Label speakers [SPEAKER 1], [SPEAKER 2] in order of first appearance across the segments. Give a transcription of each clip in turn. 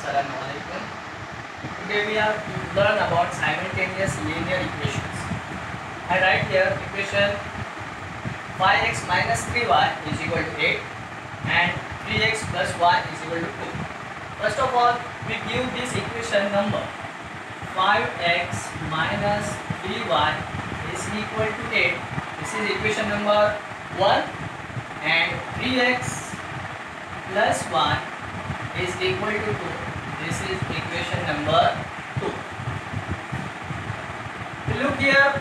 [SPEAKER 1] Assalamualaikum. Today we are to learn about simultaneous linear equations. I write here equation 5x minus 3y is equal to 8 and 3x plus y is equal to 2. First of all, we give this equation number 5x minus 3y is equal to 8. This is equation number 1 and 3x plus y is equal to 2. This is equation number 2. Look here,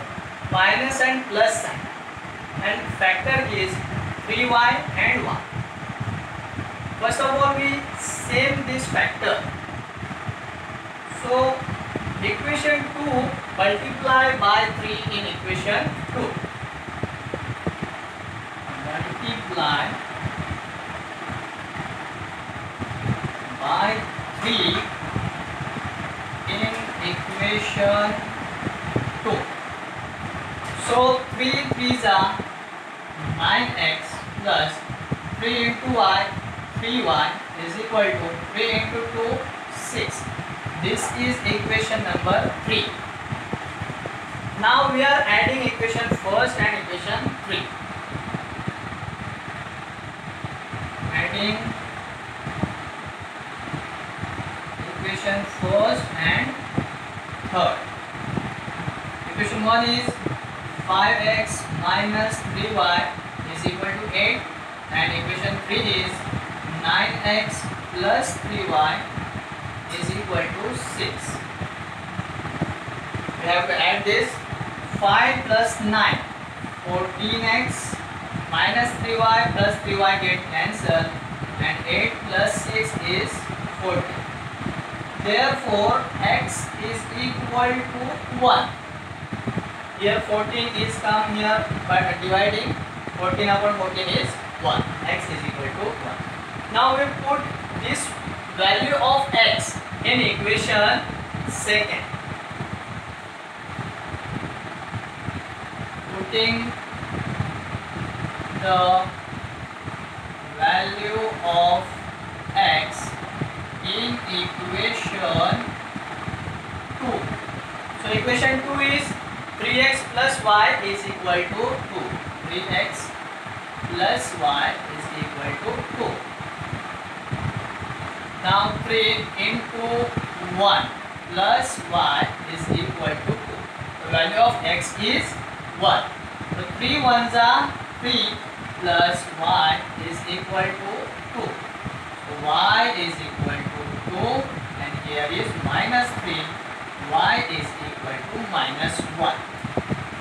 [SPEAKER 1] minus and plus sign, and factor is 3y and 1. First of all, we same this factor. So equation 2 multiply by 3 in equation 2. Multiply by 3 in equation 2. So 3 3s are 9x plus 3 into y 3y is equal to 3 into 2 6. This is equation number 3. Now we are adding equation first and equation 3. Adding equation first and third. Equation 1 is 5x minus 3y is equal to 8 and equation 3 is 9x plus 3y is equal to 6. We have to add this 5 plus 9 14x minus 3y plus 3y get cancelled and 8 plus 6 is 14. Therefore, x is equal to 1. Here 14 is come here by dividing 14 upon 14 is 1. X is equal to 1. Now we put this value of x in equation second. Putting the value of x in equation 2. So equation 2 is 3x plus y is equal to 2. 3x plus y is equal to 2. Now 3 into 1 plus y is equal to 2. The value of x is 1. So 3 ones are 3 plus y is equal to 2. So y is equal to 2 and here is minus 3. Y is equal to minus 1.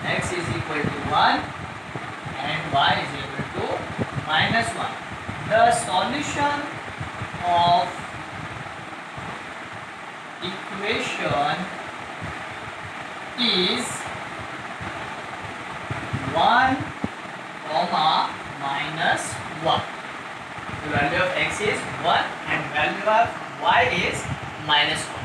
[SPEAKER 1] X is equal to 1 and y is equal to minus 1. The solution of equation is 1 comma minus 1. The value of x is 1 and value of y is minus 1.